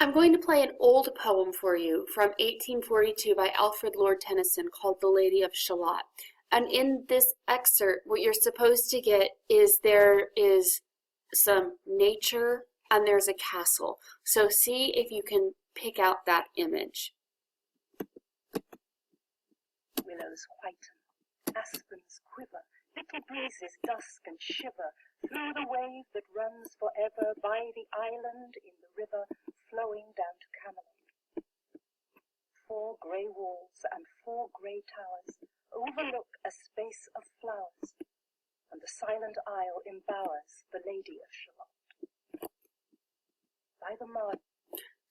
I'm going to play an old poem for you from 1842 by Alfred Lord Tennyson called The Lady of Shalott. And in this excerpt, what you're supposed to get is there is some nature and there's a castle. So see if you can pick out that image. Willows whiten, aspens quiver, little breezes dusk and shiver through the wave that runs forever by the island in the river flowing down to Camelot. 4 grey walls and 4 grey towers overlook a space of flowers, and the silent isle embowers the Lady of Shalott. By the margin.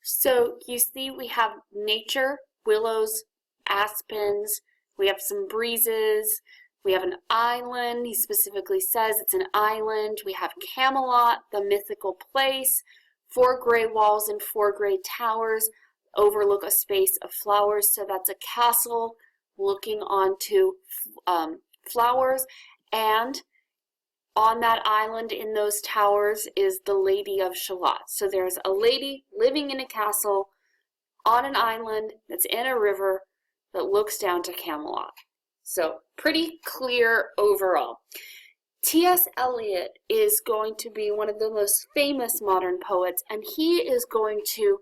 So you see we have nature, willows, aspens, we have some breezes, we have an island. He specifically says it's an island. We have Camelot, the mythical place, 4 grey walls and 4 grey towers overlook a space of flowers. So that's a castle looking onto flowers, and on that island in those towers is the Lady of Shalott. So there's a lady living in a castle on an island that's in a river that looks down to Camelot. So pretty clear overall. T.S. Eliot is going to be one of the most famous modern poets, and he is going to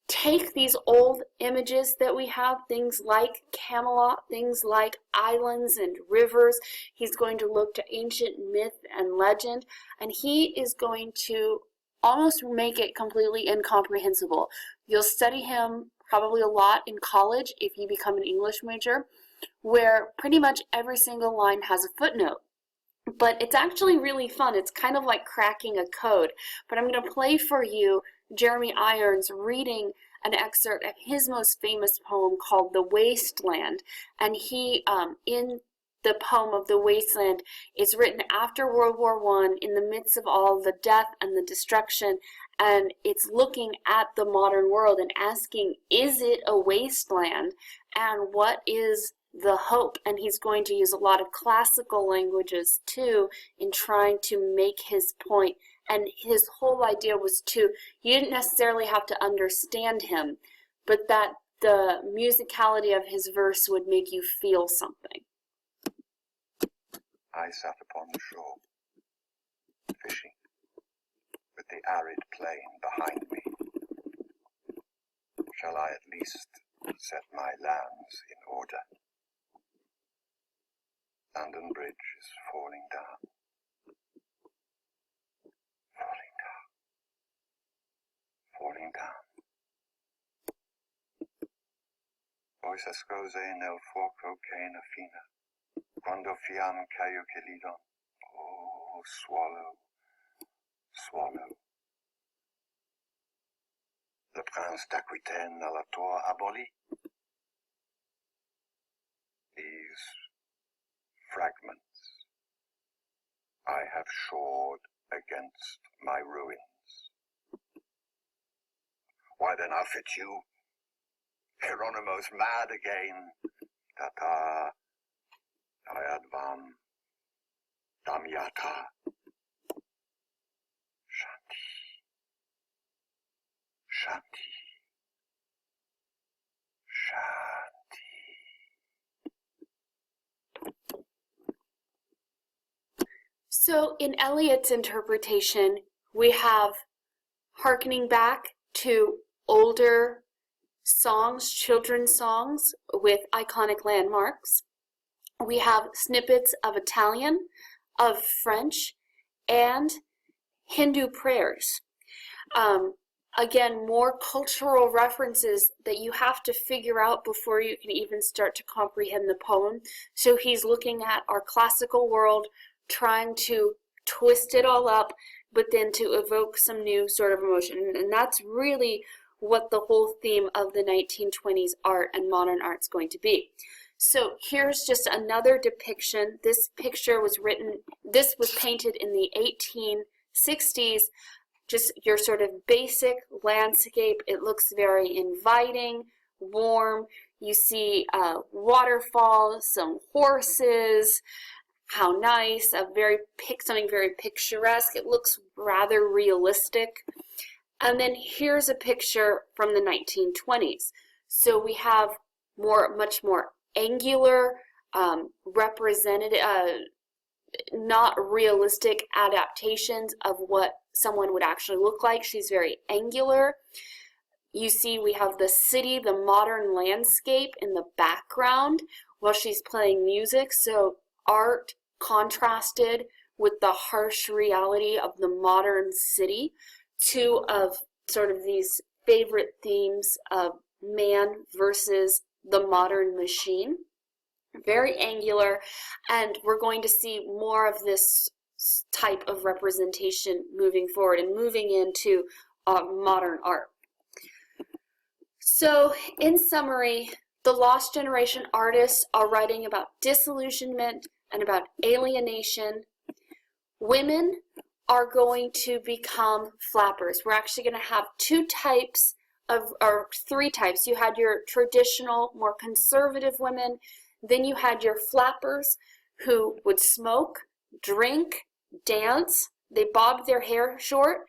take these old images that we have, things like Camelot, things like islands and rivers. He's going to look to ancient myth and legend, and he is going to almost make it completely incomprehensible. You'll study him probably a lot in college if you become an English major, where pretty much every single line has a footnote. But it's actually really fun. It's kind of like cracking a code. But I'm going to play for you Jeremy Irons reading an excerpt of his most famous poem called The Wasteland. And he, in the poem of The Wasteland, it's written after World War I, in the midst of all the death and the destruction, and it's looking at the modern world and asking, is it a wasteland? And what is the hope? And he's going to use a lot of classical languages too in trying to make his point. And his whole idea was you didn't necessarily have to understand him, but that the musicality of his verse would make you feel something. I sat upon the shore, fishing, with the arid plain behind me. Shall I at least set my lambs in order? London Bridge is falling down. Falling down. Falling down. Poi s'ascose nel fuoco che ne fina, quando fiam caio che lidon. Oh, swallow, swallow. Le prince d'Aquitaine à la tour abolie. These fragments I have shored against my ruins. Why then I'll fit you. Hieronymo's mad again. Tata, Ayadvam, Damyata, Shanti, Shanti, Shanti. So in Eliot's interpretation, we have hearkening back to older songs, children's songs with iconic landmarks. We have snippets of Italian, of French, and Hindu prayers. Again, more cultural references that you have to figure out before you can even start to comprehend the poem. So he's looking at our classical world, trying to twist it all up, but then to evoke some new sort of emotion. And that's really what the whole theme of the 1920s art and modern art is going to be. So here's just another depiction. This was painted in the 1860s, just your sort of basic landscape. It looks very inviting, warm. You see waterfalls, some horses. How nice, something very picturesque. It looks rather realistic. And then here's a picture from the 1920s. So we have much more angular, representative, not realistic adaptations of what someone would actually look like. She's very angular. You see we have the city, the modern landscape in the background while she's playing music. So art contrasted with the harsh reality of the modern city. Two of sort of these favorite themes of man versus the modern machine. Very angular, and we're going to see more of this type of representation moving forward and moving into modern art. So in summary, the Lost Generation artists are writing about disillusionment and about alienation. Women are going to become flappers. We're actually going to have two types or three types. You had your traditional, more conservative women. Then you had your flappers who would smoke, drink, dance. They bobbed their hair short.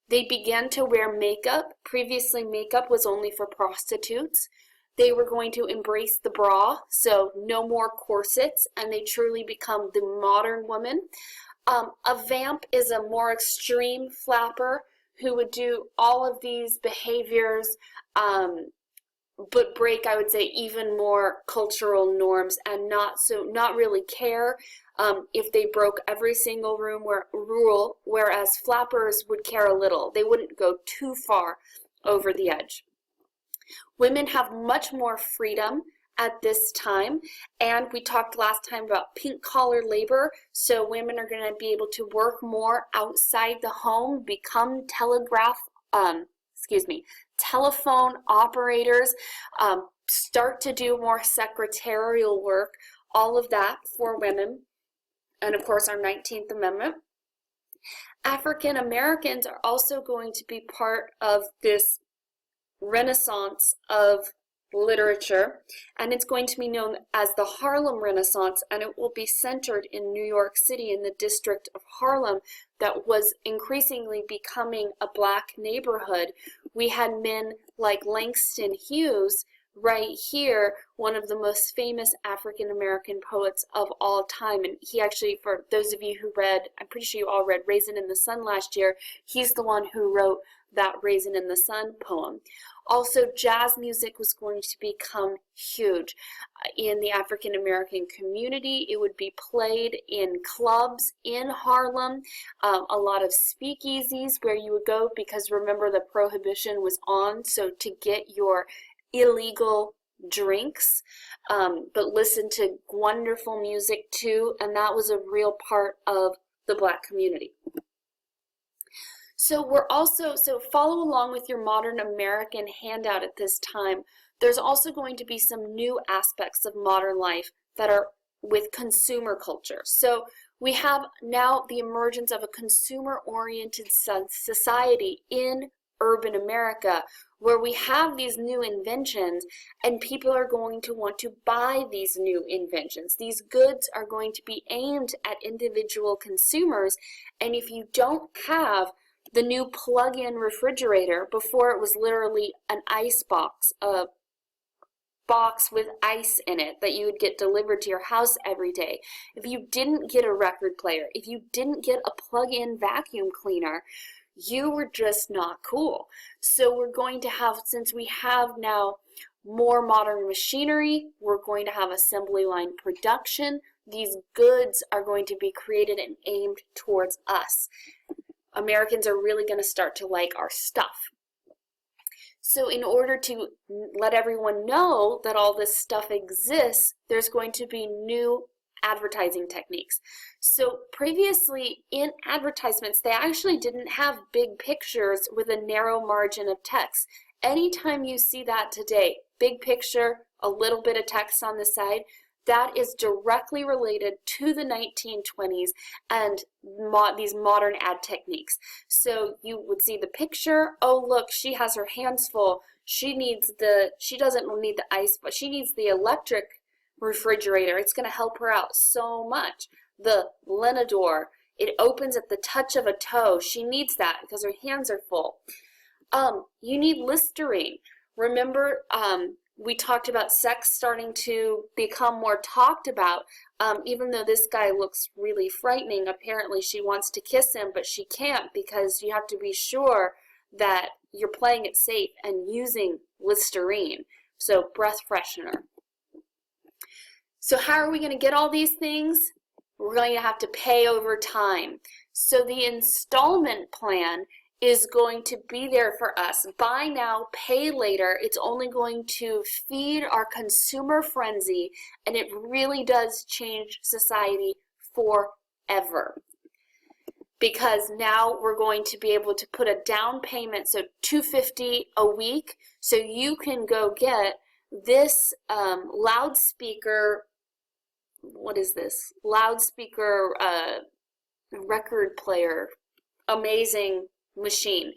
They began to wear makeup. Previously, makeup was only for prostitutes. They were going to embrace the bra, so no more corsets, and they truly become the modern woman. A vamp is a more extreme flapper who would do all of these behaviors, but break, I would say, even more cultural norms and not really care if they broke every single rule, whereas flappers would care a little. They wouldn't go too far over the edge. Women have much more freedom at this time, and we talked last time about pink collar labor, so women are going to be able to work more outside the home, become telephone operators, start to do more secretarial work, all of that for women, and of course our 19th Amendment. African Americans are also going to be part of this renaissance of literature, and it's going to be known as the Harlem Renaissance, and it will be centered in New York City in the district of Harlem that was increasingly becoming a black neighborhood. We had men like Langston Hughes right here, one of the most famous African American poets of all time, and he actually, for those of you who read, I'm pretty sure you all read Raisin in the Sun last year, he's the one who wrote that Raisin in the Sun poem. Also, jazz music was going to become huge in the African American community. It would be played in clubs in Harlem, a lot of speakeasies where you would go, because remember the prohibition was on, so to get your illegal drinks, but listen to wonderful music too, and that was a real part of the black community. So follow along with your Modern American handout at this time. There's also going to be some new aspects of modern life that are with consumer culture. So we have now the emergence of a consumer-oriented society in urban America, where we have these new inventions and people are going to want to buy these new inventions. These goods are going to be aimed at individual consumers, and if you don't have the new plug-in refrigerator, before it was literally an ice box, a box with ice in it that you would get delivered to your house every day. If you didn't get a record player, if you didn't get a plug-in vacuum cleaner, you were just not cool. So we're going to have, since we have now more modern machinery, we're going to have assembly line production. These goods are going to be created and aimed towards us. Americans are really going to start to like our stuff. So in order to let everyone know that all this stuff exists, there's going to be new advertising techniques. So previously in advertisements, they actually didn't have big pictures with a narrow margin of text. Anytime you see that today, big picture, a little bit of text on the side, that is directly related to the 1920s and these modern ad techniques. So you would see the picture, oh look, she has her hands full. She doesn't need the ice, but she needs the electric refrigerator. It's going to help her out so much. The Lenador, it opens at the touch of a toe. She needs that because her hands are full. You need Listerine. Remember, we talked about sex starting to become more talked about. Even though this guy looks really frightening, apparently she wants to kiss him, but she can't because you have to be sure that you're playing it safe and using Listerine. So breath freshener. So how are we going to get all these things? We're going to have to pay over time. So the installment plan is going to be there for us. Buy now, pay later. It's only going to feed our consumer frenzy, and it really does change society forever. Because now we're going to be able to put a down payment, so $250 a week, so you can go get this loudspeaker. What is this? Loudspeaker record player. Amazing machine.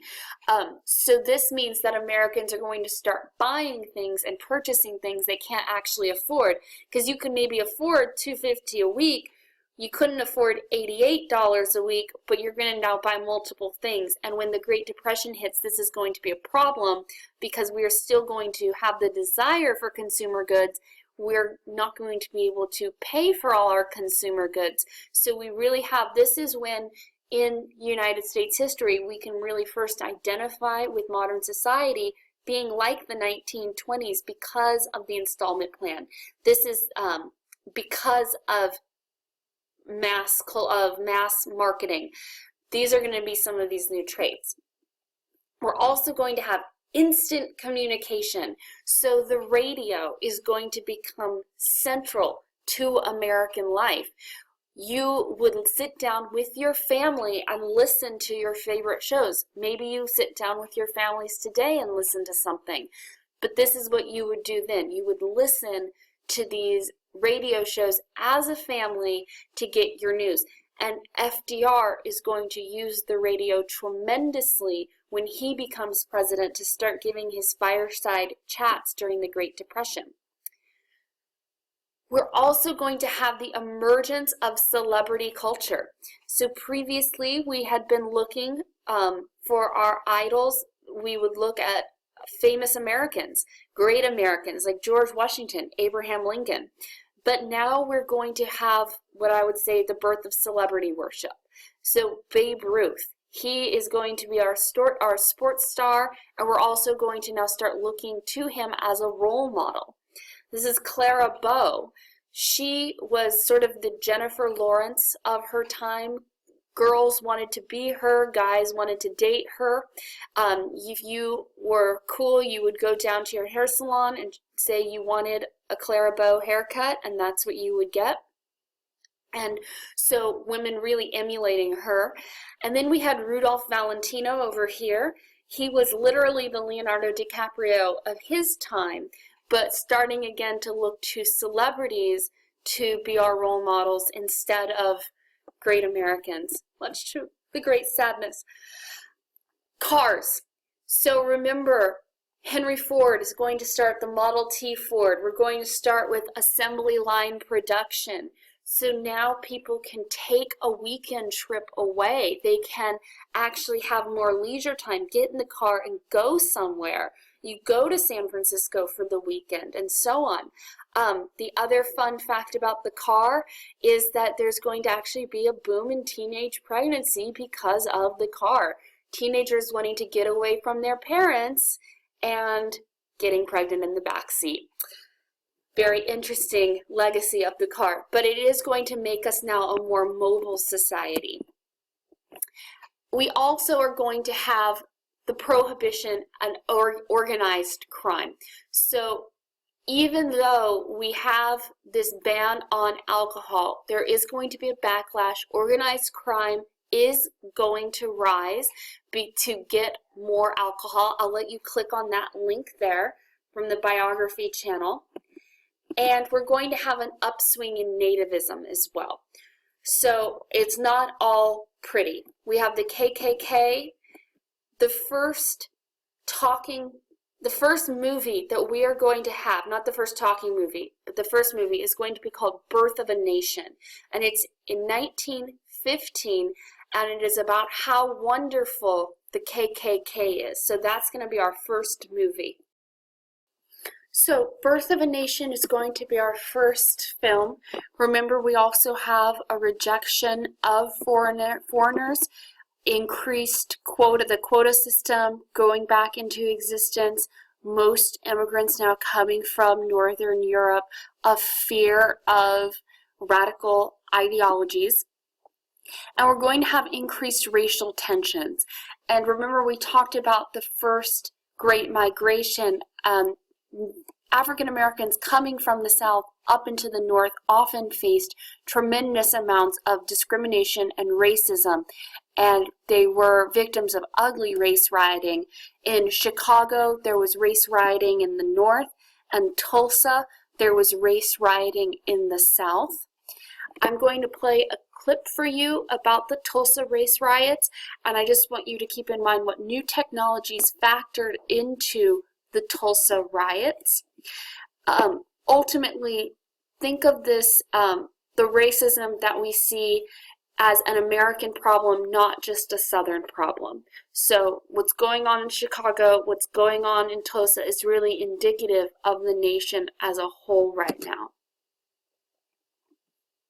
So this means that Americans are going to start buying things and purchasing things they can't actually afford, because you can maybe afford $250 a week. You couldn't afford $88 a week, but you're going to now buy multiple things. And when the Great Depression hits, this is going to be a problem because we are still going to have the desire for consumer goods. We're not going to be able to pay for all our consumer goods. So we really have, this is when in United States history we can really first identify with modern society being like the 1920s because of the installment plan. This is because of mass marketing. These are going to be some of these new traits. We're also going to have instant communication. So the radio is going to become central to American life. You would sit down with your family and listen to your favorite shows. Maybe you sit down with your families today and listen to something. But this is what you would do then. You would listen to these radio shows as a family to get your news. And FDR is going to use the radio tremendously when he becomes president to start giving his fireside chats during the Great Depression. We're also going to have the emergence of celebrity culture. So previously we had been looking for our idols. We would look at famous Americans, great Americans like George Washington, Abraham Lincoln. But now we're going to have what I would say the birth of celebrity worship. So Babe Ruth, he is going to be our sports star, and we're also going to now start looking to him as a role model. This is Clara Bow. She was sort of the Jennifer Lawrence of her time. Girls wanted to be her, guys wanted to date her. If you were cool, you would go down to your hair salon and say you wanted a Clara Bow haircut, and that's what you would get. And so women really emulating her. And then we had Rudolph Valentino over here. He was literally the Leonardo DiCaprio of his time, but starting again to look to celebrities to be our role models instead of great Americans. Much to the great sadness. Cars. So remember, Henry Ford is going to start the Model T Ford. We're going to start with assembly line production. So now people can take a weekend trip away. They can actually have more leisure time, get in the car and go somewhere. You go to San Francisco for the weekend and so on. The other fun fact about the car is that there's going to actually be a boom in teenage pregnancy because of the car. Teenagers wanting to get away from their parents and getting pregnant in the back seat. Very interesting legacy of the car, but it is going to make us now a more mobile society. We also are going to have the prohibition and organized crime. So even though we have this ban on alcohol, there is going to be a backlash. Organized crime is going to rise to get more alcohol. I'll let you click on that link there from the biography channel. And we're going to have an upswing in nativism as well. So it's not all pretty. We have the KKK. The first movie that we are going to have, not the first talking movie, but the first movie is going to be called Birth of a Nation. And it's in 1915, and it is about how wonderful the KKK is. So that's going to be our first movie. So Birth of a Nation is going to be our first film. Remember, we also have a rejection of foreigners, increased the quota system going back into existence, most immigrants now coming from Northern Europe, a fear of radical ideologies. And we're going to have increased racial tensions. And remember, we talked about the first Great Migration. African Americans coming from the South up into the North often faced tremendous amounts of discrimination and racism, and they were victims of ugly race rioting. In Chicago, there was race rioting in the North, and Tulsa, there was race rioting in the South. I'm going to play a clip for you about the Tulsa race riots, and I just want you to keep in mind what new technologies factored into the Tulsa riots. Ultimately, think of this, the racism that we see as an American problem, not just a Southern problem. So what's going on in Chicago, what's going on in Tulsa is really indicative of the nation as a whole right now.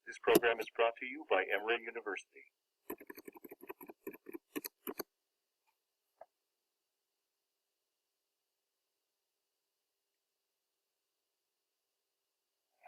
This program is brought to you by Emory University.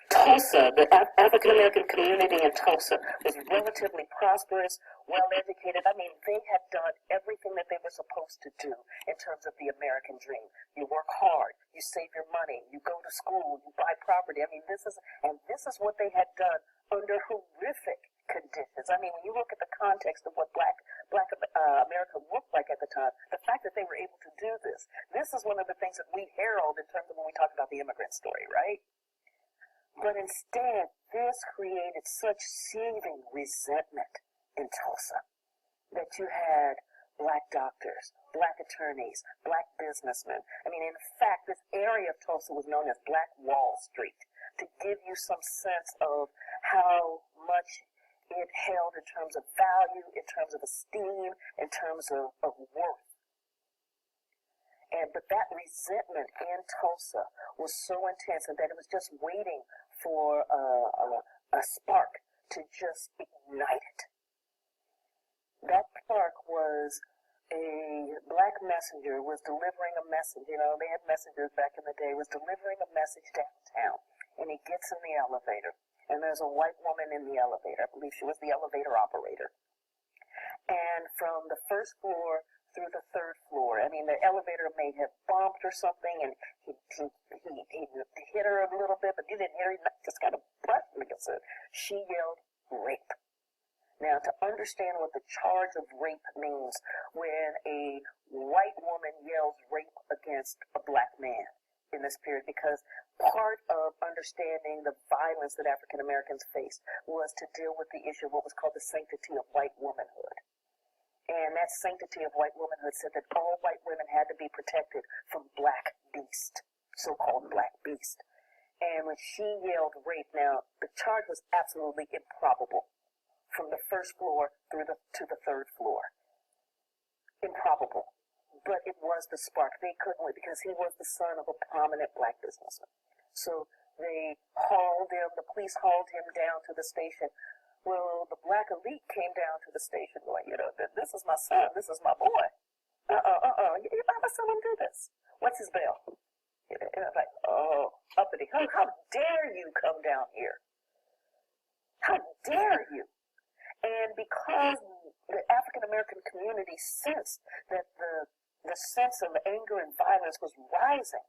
Tulsa, the African American community in Tulsa was relatively prosperous, well educated. I mean, they had done everything that they were supposed to do in terms of the American dream. You work hard, you save your money, you go to school, you buy property. I mean, this is what they had done under horrific conditions. I mean, when you look at the context of what Black America looked like at the time, the fact that they were able to do this is one of the things that we herald in terms of when we talk about the immigrant story, right? But instead, this created such seething resentment in Tulsa that you had Black doctors, Black attorneys, Black businessmen. I mean, in fact, this area of Tulsa was known as Black Wall Street, to give you some sense of how much it held in terms of value, in terms of esteem, in terms of worth. But that resentment in Tulsa was so intense and that it was just waiting for a spark to just ignite it. That spark was a Black messenger was delivering a message. You know, they had messengers back in the day, was delivering a message downtown. And he gets in the elevator, and there's a white woman in the elevator. I believe she was the elevator operator. And from the first floor through the third floor, I mean, the elevator may have bumped or something, and he hit her a little bit, but he didn't hit her, he just kind of brushed against it. She yelled, "Rape." Now, to understand what the charge of rape means when a white woman yells rape against a Black man in this period, because part of understanding the violence that African Americans faced was to deal with the issue of what was called the sanctity of white womanhood. And that sanctity of white womanhood said that all white women had to be protected from Black beast, so-called Black beast. And when she yelled rape, now, the charge was absolutely improbable from the first floor to the third floor. Improbable. But it was the spark. They couldn't wait because he was the son of a prominent Black businessman. So they the police hauled him down to the station. Well, the Black elite came down to the station going, you know, this is my son, this is my boy. You're not my son, do this. What's his bail? And I was like, oh, uppity. How dare you come down here? How dare you? And because the African American community sensed that the sense of anger and violence was rising,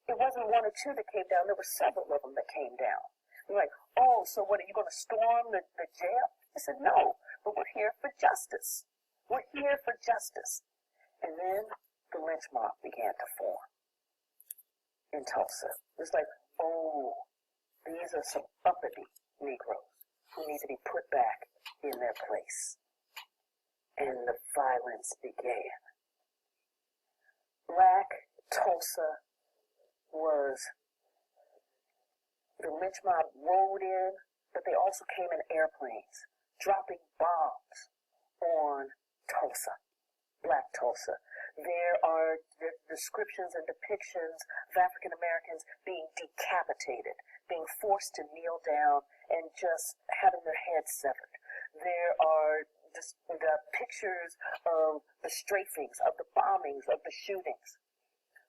it wasn't one or two that came down, there were several of them that came down. They're like, oh, so what, are you going to storm the jail? I said, no, but we're here for justice. We're here for justice. And then the lynch mob began to form in Tulsa. It's like, oh, these are some uppity Negroes who need to be put back in their place. And the violence began. Black Tulsa was, the lynch mob rolled in, but they also came in airplanes, dropping bombs on Tulsa. Black Tulsa. There are descriptions and depictions of African Americans being decapitated, being forced to kneel down and just having their heads severed. There are the pictures of the strafings, of the bombings, of the shootings.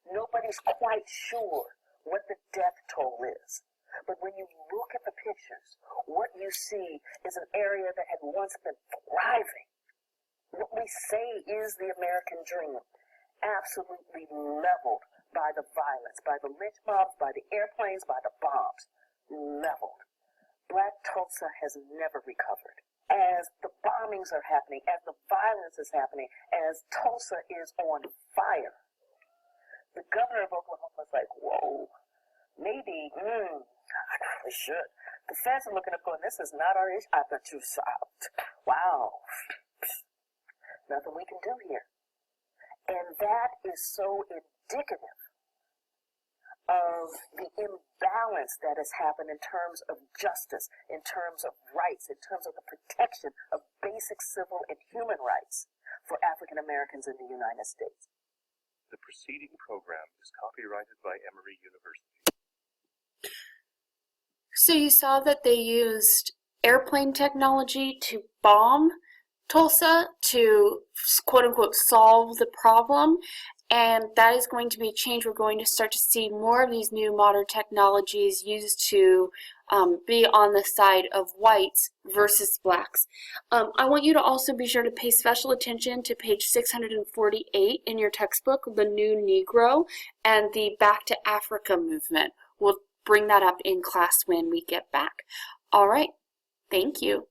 Nobody's quite sure what the death toll is. But when you look at the pictures, what you see is an area that had once been thriving. What we say is the American dream, absolutely leveled by the violence, by the lynch mobs, by the airplanes, by the bombs. Leveled. Black Tulsa has never recovered. As the bombings are happening, as the violence is happening, as Tulsa is on fire, the governor of Oklahoma was like, whoa, maybe, I probably should. The feds are looking up going, this is not our issue. I bet you stopped. Wow. Nothing we can do here. And that is so indicative of the imbalance that has happened in terms of justice, in terms of rights, in terms of the protection of basic civil and human rights for African Americans in the United States. The preceding program is copyrighted by Emory University. So you saw that they used airplane technology to bomb Tulsa to quote-unquote solve the problem, and that is going to be a change. We're going to start to see more of these new modern technologies used to be on the side of whites versus blacks. I want you to also be sure to pay special attention to page 648 in your textbook, The New Negro and the Back to Africa movement. We'll bring that up in class when we get back. All right, thank you.